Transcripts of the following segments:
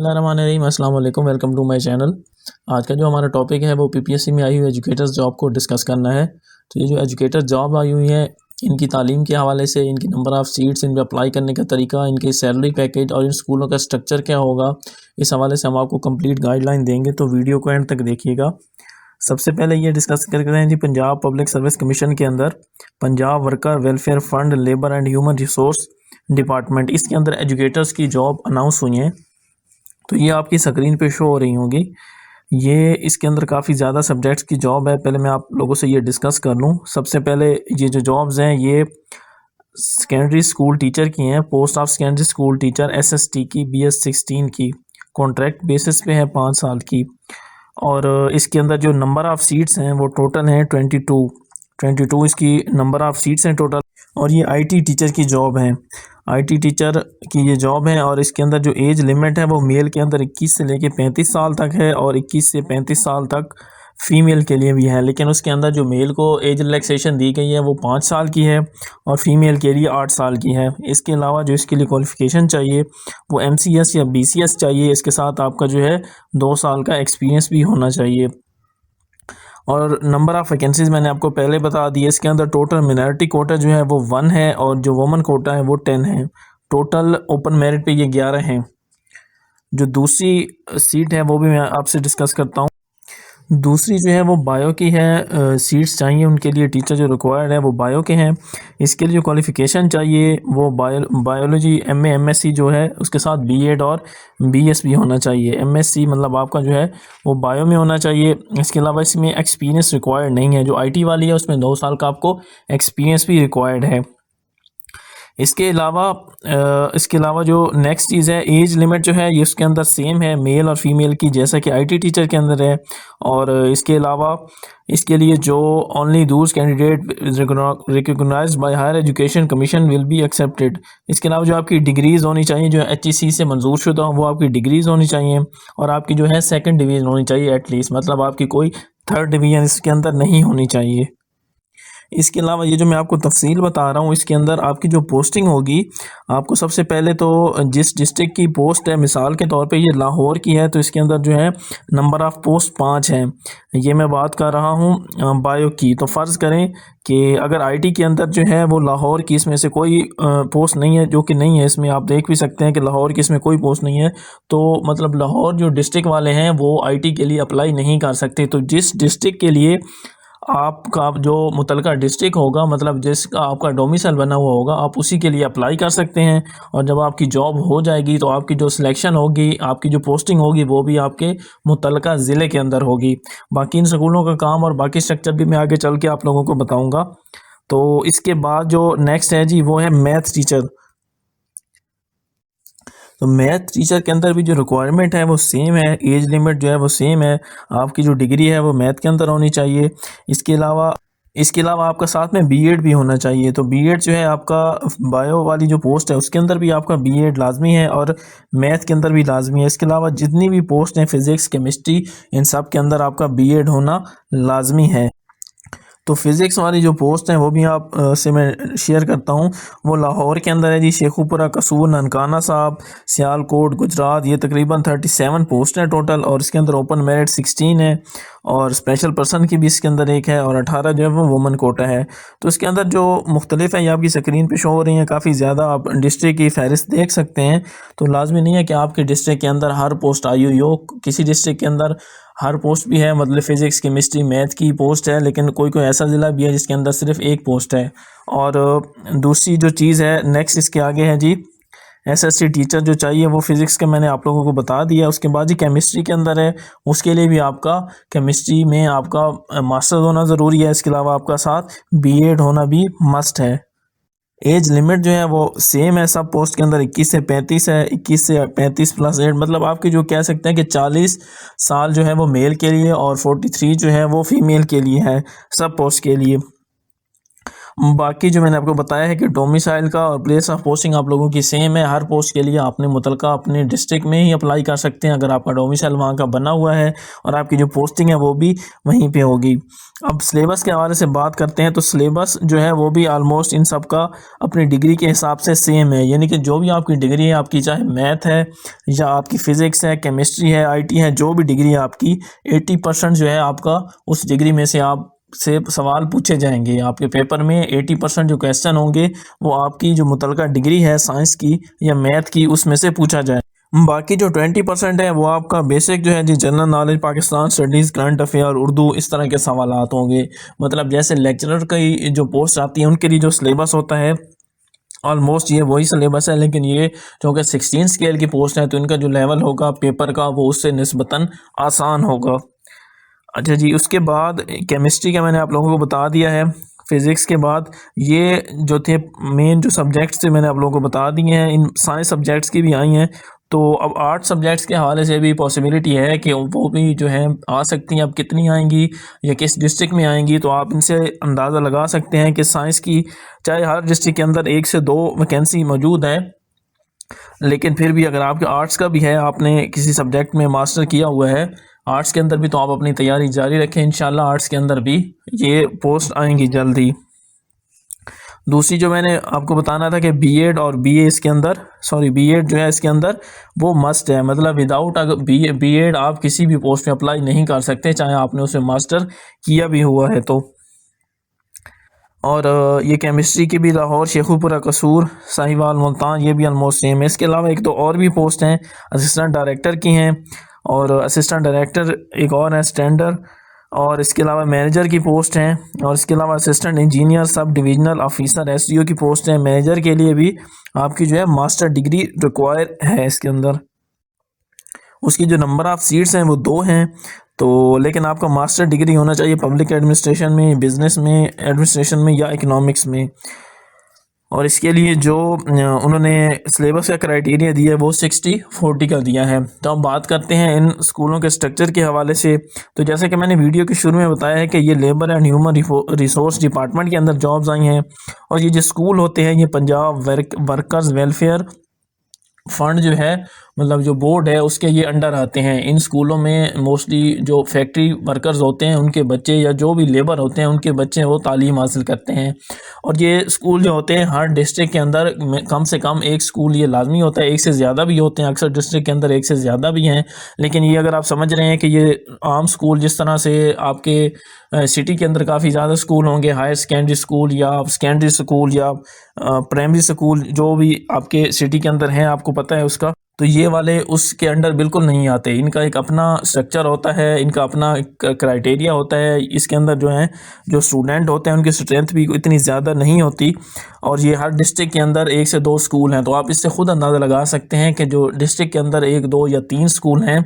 बिस्मिल्लाहिर्रहमानिर्रहीम, अस्सलाम वालेकुम, वेलकम टू माय चैनल। आज का जो हमारा टॉपिक है वो पीपीएससी में आई हुई एजुकेटर्स जॉब को डिस्कस करना है। तो ये जो एजुकेटर जॉब आई हुई है, इनकी तालीम के हवाले से, इनकी नंबर ऑफ़ सीट्स, इन पर अप्लाई करने का तरीका, इनके सैलरी पैकेज और इन स्कूलों का स्ट्रक्चर क्या होगा, इस हवाले से हम आपको कंप्लीट गाइडलाइन देंगे, तो वीडियो को एंड तक देखिएगा। सबसे पहले ये डिस्कस करते हैं जी, पंजाब पब्लिक सर्विस कमीशन के अंदर Punjab worker welfare fund labour and human resource department, इसके अंदर एजुकेटर्स की जॉब अनाउंस हुई हैं। तो ये आपकी स्क्रीन पे शो हो रही होंगी। ये इसके अंदर काफ़ी ज़्यादा सब्जेक्ट्स की जॉब है। पहले मैं आप लोगों से ये डिस्कस कर लूँ। सबसे पहले ये जो जॉब्स हैं ये सेकेंडरी स्कूल टीचर की हैं, post of secondary school teacher SST की, BS 16 की, कॉन्ट्रैक्ट बेसिस पे है 5 साल की। और इसके अंदर जो नंबर ऑफ़ सीट्स हैं वो टोटल हैं 22 इसकी नंबर ऑफ़ सीट्स हैं टोटल। और ये आईटी टीचर की जॉब है, आईटी टीचर की ये जॉब है। और इसके अंदर जो एज लिमिट है वो मेल के अंदर 21 से लेके 35 साल तक है और 21 से 35 साल तक फ़ीमेल के लिए भी है। लेकिन उसके अंदर जो मेल को एज रिलैक्सेशन दी गई है वो 5 साल की है और फीमेल के लिए 8 साल की है। इसके अलावा जो इसके लिए क्वालिफ़िकेशन चाहिए वो MCS या BCS चाहिए। इसके साथ आपका जो है 2 साल का एक्सपीरियंस भी होना चाहिए। और नंबर ऑफ़ वैकेंसीज़ मैंने आपको पहले बता दी है। इसके अंदर टोटल मिनॉरिटी कोटा जो है वो 1 है और जो वुमेन कोटा है वो 10 है। टोटल ओपन मेरिट पे ये 11 हैं। जो दूसरी सीट है वो भी मैं आपसे डिस्कस करता हूँ। दूसरी जो है वो बायो की है। सीट्स चाहिए उनके लिए, टीचर जो रिक्वायर्ड है वो बायो के हैं। इसके लिए जो क्वालिफ़िकेशन चाहिए वो बायोलॉजी MA MSc जो है उसके साथ B.Ed और BS भी होना चाहिए। MSc मतलब आपका जो है वो बायो में होना चाहिए। इसके अलावा इसमें एक्सपीरियंस रिक्वायर्ड नहीं है। जो IT वाली है उसमें 2 साल का आपको एक्सपीरियंस भी रिक्वायर्ड है। इसके अलावा जो नेक्स्ट चीज़ है, एज लिमिट जो है ये उसके अंदर सेम है मेल और फीमेल की, जैसा कि IT टीचर के अंदर है। और इसके अलावा इसके लिए जो only those candidate recognised by higher education commission will be accepted. इसके अलावा जो आपकी डिग्रीज़ होनी चाहिए, जो HEC से मंजूर शुदा हो, वो आपकी डिग्रीज़ होनी चाहिए। और आपकी जो है 2nd डिवीज़न होनी चाहिए एटलीस्ट, मतलब आपकी कोई 3rd डिवीज़न इसके अंदर नहीं होनी चाहिए। इसके अलावा ये जो मैं आपको तफसील बता रहा हूँ, इसके अंदर आपकी जो पोस्टिंग होगी, आपको सबसे पहले तो जिस डिस्ट्रिक्ट की पोस्ट है, मिसाल के तौर पे ये लाहौर की है तो इसके अंदर जो है नंबर ऑफ़ पोस्ट 5 हैं। ये मैं बात कर रहा हूँ बायो की। तो फ़र्ज़ करें कि अगर IT के अंदर जो है वो लाहौर की इसमें से कोई पोस्ट नहीं है, जो कि नहीं है, इसमें आप देख भी सकते हैं कि लाहौर की इसमें कोई पोस्ट नहीं है। तो मतलब लाहौर जो डिस्ट्रिक्ट वाले हैं वो IT के लिए अप्लाई नहीं कर सकते। तो जिस डिस्ट्रिक्ट के लिए आपका जो मुतलका डिस्ट्रिक्ट होगा, मतलब जिसका आपका डोमिसाइल बना हुआ होगा, आप उसी के लिए अप्लाई कर सकते हैं। और जब आपकी जॉब हो जाएगी तो आपकी जो सिलेक्शन होगी, आपकी जो पोस्टिंग होगी वो भी आपके मुतलका ज़िले के अंदर होगी। बाकी इन स्कूलों का काम और बाकी स्ट्रक्चर भी मैं आगे चल के आप लोगों को बताऊँगा। तो इसके बाद जो नेक्स्ट है जी वो है मैथ टीचर। तो मैथ टीचर के अंदर भी जो रिक्वायरमेंट है वो सेम है, एज लिमिट जो है वो सेम है। आपकी जो डिग्री है वो मैथ के अंदर होनी चाहिए। इसके अलावा आपका साथ में B.Ed भी होना चाहिए। तो B.Ed जो है आपका बायो वाली जो पोस्ट है उसके अंदर भी आपका B.Ed लाजमी है और मैथ के अंदर भी लाजमी है। इसके अलावा जितनी भी पोस्ट हैं फ़िज़िक्स, केमिस्ट्री, इन सब के अंदर आपका B.Ed होना लाजमी है। तो फ़िज़िक्स वाली जो पोस्ट हैं वो भी आप से मैं शेयर करता हूँ। वो लाहौर के अंदर है जी, शेखुपुरा, कसूर, ननकाना साहब, सियालकोट, गुजरात। ये तकरीबन 37 पोस्ट हैं टोटल और इसके अंदर ओपन मेरिट 16 है और स्पेशल पर्सन की भी इसके अंदर एक है और 18 जो है वो वुमन कोटा है। तो इसके अंदर जो मुख्तलिफ है ये आपकी स्क्रीन पे शो हो रही हैं काफ़ी ज़्यादा। आप डिस्ट्रिक्ट की फ़हरिस्त देख सकते हैं। तो लाजमी नहीं है कि आपके डिस्ट्रिक्ट के अंदर हर पोस्ट आई हुई हो। किसी डिस्ट्रिक्ट के अंदर हर पोस्ट भी है, मतलब फ़िज़िक्स, केमिस्ट्री, मैथ की पोस्ट है, लेकिन कोई कोई ऐसा ज़िला भी है जिसके अंदर सिर्फ एक पोस्ट है। और दूसरी जो चीज़ है नेक्स्ट इसके आगे है जी, SSC टीचर जो चाहिए वो फ़िज़िक्स का मैंने आप लोगों को बता दिया। उसके बाद जी केमिस्ट्री के अंदर है, उसके लिए भी आपका केमिस्ट्री में आपका मास्टर्स होना ज़रूरी है। इसके अलावा आपका साथ B.Ed होना भी मस्ट है। एज लिमिट जो है वो सेम है सब पोस्ट के अंदर, 21 से 35 है। 21 से 35 प्लस 8 मतलब आपकी जो कह सकते हैं कि 40 साल जो है वो मेल के लिए और 43 जो है वो फीमेल के लिए है सब पोस्ट के लिए। बाकी जो मैंने आपको बताया है कि डोमिसाइल का और प्लेस ऑफ पोस्टिंग आप लोगों की सेम है। हर पोस्ट के लिए आपने मुतलका अपने डिस्ट्रिक्ट में ही अप्लाई कर सकते हैं अगर आपका डोमिसाइल वहाँ का बना हुआ है और आपकी जो पोस्टिंग है वो भी वहीं पे होगी। अब सिलेबस के हवाले से बात करते हैं तो सिलेबस जो है वो भी आलमोस्ट इन सब का अपनी डिग्री के हिसाब से सेम है, यानी कि जो भी आपकी डिग्री है आपकी, चाहे मैथ है या आपकी फ़िज़िक्स है, केमिस्ट्री है, आईटी है, जो भी डिग्री है आपकी 80% जो है आपका उस डिग्री में से आप से सवाल पूछे जाएंगे आपके पेपर में। 80% जो क्वेश्चन होंगे वो आपकी जो मुतलका डिग्री है साइंस की या मैथ की उसमें से पूछा जाए। बाकी जो 20% है वो आपका बेसिक जो है जी general knowledge, Pakistan studies, current affair, Urdu, इस तरह के सवालात होंगे। मतलब जैसे लेक्चरर की जो पोस्ट आती है उनके लिए जो सिलेबस होता है ऑलमोस्ट ये वही सिलेबस है, लेकिन ये चूँकि 16 स्केल की पोस्ट है तो इनका जो लेवल होगा पेपर का वो उससे निस्बतन आसान होगा। अच्छा जी, उसके बाद केमिस्ट्री का मैंने आप लोगों को बता दिया है। फ़िज़िक्स के बाद ये जो थे मेन जो सब्जेक्ट्स थे मैंने आप लोगों को बता दिए हैं। इन साइंस सब्जेक्ट्स की भी आई हैं। तो अब आर्ट सब्जेक्ट्स के हवाले से भी पॉसिबिलिटी है कि वो भी जो है आ सकती हैं। अब कितनी आएंगी या किस डिस्ट्रिक्ट में आएंगी तो आप इनसे अंदाज़ा लगा सकते हैं कि साइंस की चाहे हर डिस्ट्रिक्ट के अंदर 1 से 2 वैकेंसी मौजूद है, लेकिन फिर भी अगर आपके आर्ट्स का भी है, आपने किसी सब्जेक्ट में मास्टर किया हुआ है आर्ट्स के अंदर भी, तो आप अपनी तैयारी जारी रखें। इंशाल्लाह आर्ट्स के अंदर भी ये पोस्ट आएंगी जल्दी। दूसरी जो मैंने आपको बताना था कि बीएड और बीए इसके अंदर, सॉरी बीएड जो है इसके अंदर वो मस्ट है। मतलब विदाउट अगर बीएड आप किसी भी पोस्ट में अप्लाई नहीं कर सकते, चाहे आपने उसमें मास्टर किया भी हुआ है तो। और ये केमिस्ट्री की भी लाहौर, शेखुपुरा, कसूर, साहिवाल, मुल्तान, ये भी ऑलमोस्ट सेम है। इसके अलावा एक तो और भी पोस्ट हैं असिस्टेंट डायरेक्टर की हैं, और असिस्टेंट डायरेक्टर एक और है स्टैंडर्ड, और इसके अलावा मैनेजर की पोस्ट हैं, और इसके अलावा assistant engineer, sub divisional officer, SDO की पोस्ट हैं। मैनेजर के लिए भी आपकी जो है मास्टर डिग्री रिक्वायर है इसके अंदर। उसकी जो नंबर ऑफ़ सीट्स हैं वो 2 हैं, तो लेकिन आपका मास्टर डिग्री होना चाहिए पब्लिक एडमिनिस्ट्रेशन में, बिज़नेस में, एडमिनिस्ट्रेशन में या इकोनॉमिक्स में। और इसके लिए जो उन्होंने सिलेबस का क्राइटेरिया दिया है वो 60-40 का दिया है। तो अब बात करते हैं इन स्कूलों के स्ट्रक्चर के हवाले से। तो जैसे कि मैंने वीडियो के शुरू में बताया है कि ये labour and human resource department के अंदर जॉब्स आई हैं, और ये जो स्कूल होते हैं ये पंजाब वर्कर्स वेलफेयर फ़ंड जो है, मतलब जो बोर्ड है उसके ये अंडर आते हैं। इन स्कूलों में मोस्टली जो फैक्ट्री वर्कर्स होते हैं उनके बच्चे या जो भी लेबर होते हैं उनके बच्चे वो तालीम हासिल करते हैं। और ये स्कूल जो होते हैं हर डिस्ट्रिक्ट के अंदर कम से कम एक स्कूल ये लाजमी होता है, एक से ज़्यादा भी होते हैं, अक्सर डिस्ट्रिक्ट के अंदर एक से ज़्यादा भी हैं। लेकिन ये अगर आप समझ रहे हैं कि ये आम स्कूल जिस तरह से आपके सिटी के अंदर काफ़ी ज़्यादा स्कूल होंगे, हायर सेकेंडरी स्कूल या सेकेंडरी स्कूल या प्राइमरी स्कूल जो भी आपके सिटी के अंदर हैं आपको पता है उसका, तो ये वाले उसके अंडर बिल्कुल नहीं आते। इनका एक अपना स्ट्रक्चर होता है, इनका अपना क्राइटेरिया होता है। इसके अंदर जो है जो स्टूडेंट होते हैं उनकी स्ट्रेंथ भी इतनी ज़्यादा नहीं होती, और ये हर डिस्ट्रिक्ट के अंदर 1 से 2 स्कूल हैं। तो आप इससे ख़ुद अंदाज़ा लगा सकते हैं कि जो डिस्ट्रिक्ट के अंदर 1, 2 या 3 स्कूल हैं,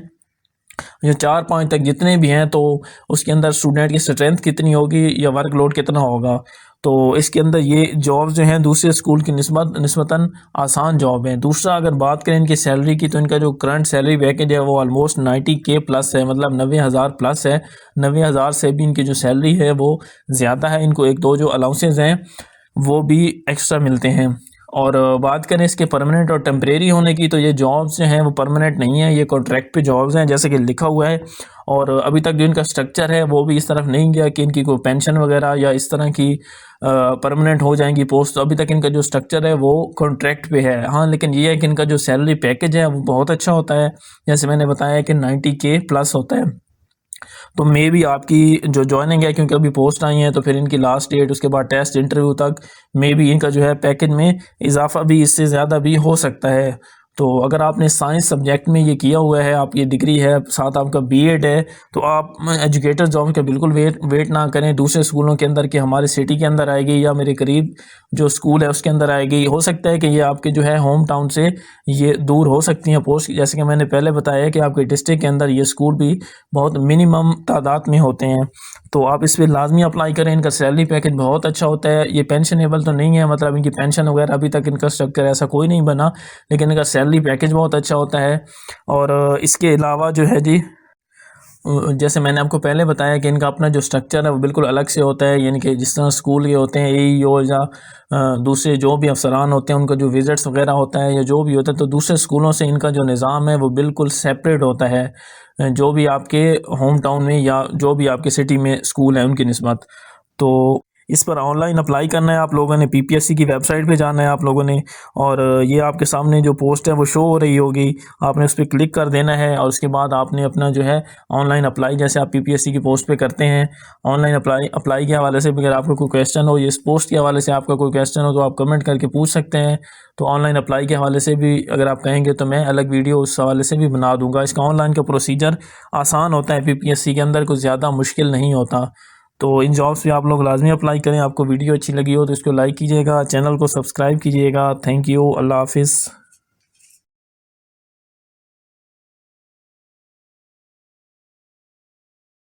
जो 4-5 तक जितने भी हैं, तो उसके अंदर स्टूडेंट की स्ट्रेंथ कितनी होगी या वर्कलोड कितना होगा। तो इसके अंदर ये जॉब जो हैं दूसरे स्कूल की निस्बतन आसान जॉब है। दूसरा अगर बात करें इनकी सैलरी की, तो इनका जो करंट सैलरी पैकेज है वो ऑलमोस्ट 90K प्लस है, मतलब 90,000 प्लस है। 90,000 से भी इनकी जो सैलरी है वो ज़्यादा है। इनको 1-2 जो अलाउंसेस हैं वो भी एक्स्ट्रा मिलते हैं। और बात करें इसके परमानेंट और टेम्परेरी होने की, तो ये जॉब्स जो हैं वो परमानेंट नहीं है, ये कॉन्ट्रैक्ट पे जॉब्स हैं जैसे कि लिखा हुआ है। और अभी तक जो इनका स्ट्रक्चर है वो भी इस तरफ नहीं गया कि इनकी कोई पेंशन वगैरह या इस तरह की परमानेंट हो जाएंगी पोस्ट। अभी तक इनका जो स्ट्रक्चर है वो कॉन्ट्रैक्ट पे है। हाँ, लेकिन ये है कि इनका जो सैलरी पैकेज है वो बहुत अच्छा होता है, जैसे मैंने बताया कि 90K प्लस होता है। तो मे भी आपकी जो ज्वाइनिंग है, क्योंकि अभी पोस्ट आई हैं, तो फिर इनकी लास्ट डेट, उसके बाद टेस्ट इंटरव्यू तक मे भी इनका जो है पैकेज में इजाफा भी इससे ज़्यादा भी हो सकता है। तो अगर आपने साइंस सब्जेक्ट में ये किया हुआ है, आपकी डिग्री है, साथ आपका बीएड है, तो आप एजुकेटर जॉब का बिल्कुल वेट ना करें दूसरे स्कूलों के अंदर कि हमारे सिटी के अंदर आएगी या मेरे करीब जो स्कूल है उसके अंदर आएगी। हो सकता है कि ये आपके जो है होम टाउन से ये दूर हो सकती हैं पोस्ट, जैसे कि मैंने पहले बताया कि आपके डिस्ट्रिक्ट के अंदर ये स्कूल भी बहुत मिनिमम तादाद में होते हैं। तो आप इस पर लाजमी अप्लाई करें। इनका सैलरी पैकेज बहुत अच्छा होता है। ये पेंशनेबल तो नहीं है, मतलब इनकी पेंशन वगैरह अभी तक इनका स्ट्रक्चर ऐसा कोई नहीं बना, लेकिन इनका सैलरी पैकेज बहुत अच्छा होता है। और इसके अलावा जो है जी, जैसे मैंने आपको पहले बताया कि इनका अपना जो स्ट्रक्चर है वो बिल्कुल अलग से होता है, यानी कि जिस तरह स्कूल के होते हैं AEO या दूसरे जो भी अफसरान होते हैं उनका जो विज़िट्स वगैरह होता है या जो भी होता है, तो दूसरे स्कूलों से इनका जो निज़ाम है वो बिल्कुल सेपरेट होता है जो भी आपके होम टाउन में या जो भी आपके सिटी में स्कूल है उनकी निस्बत। तो इस पर ऑनलाइन अप्लाई करना है आप लोगों ने, PPSC की वेबसाइट पे जाना है आप लोगों ने, और ये आपके सामने जो पोस्ट है वो शो हो रही होगी, आपने उस पर क्लिक कर देना है और उसके बाद आपने अपना जो है ऑनलाइन अप्लाई, जैसे आप PPSC की पोस्ट पे करते हैं ऑनलाइन अप्लाई के हवाले से भी अगर आपको कोई क्वेश्चन हो, इस पोस्ट के हवाले से आपका कोई क्वेश्चन हो तो आप कमेंट करके पूछ सकते हैं। तो ऑनलाइन अप्लाई के हवाले से भी अगर आप कहेंगे तो मैं अलग वीडियो उस हवाले से भी बना दूंगा। इसका ऑनलाइन का प्रोसीजर आसान होता है, PPSC के अंदर कुछ ज़्यादा मुश्किल नहीं होता। तो इन जॉब्स पे आप लोग लाजमी अप्लाई करें। आपको वीडियो अच्छी लगी हो तो इसको लाइक कीजिएगा, चैनल को सब्सक्राइब कीजिएगा। थैंक यू, अल्लाह हाफिज़।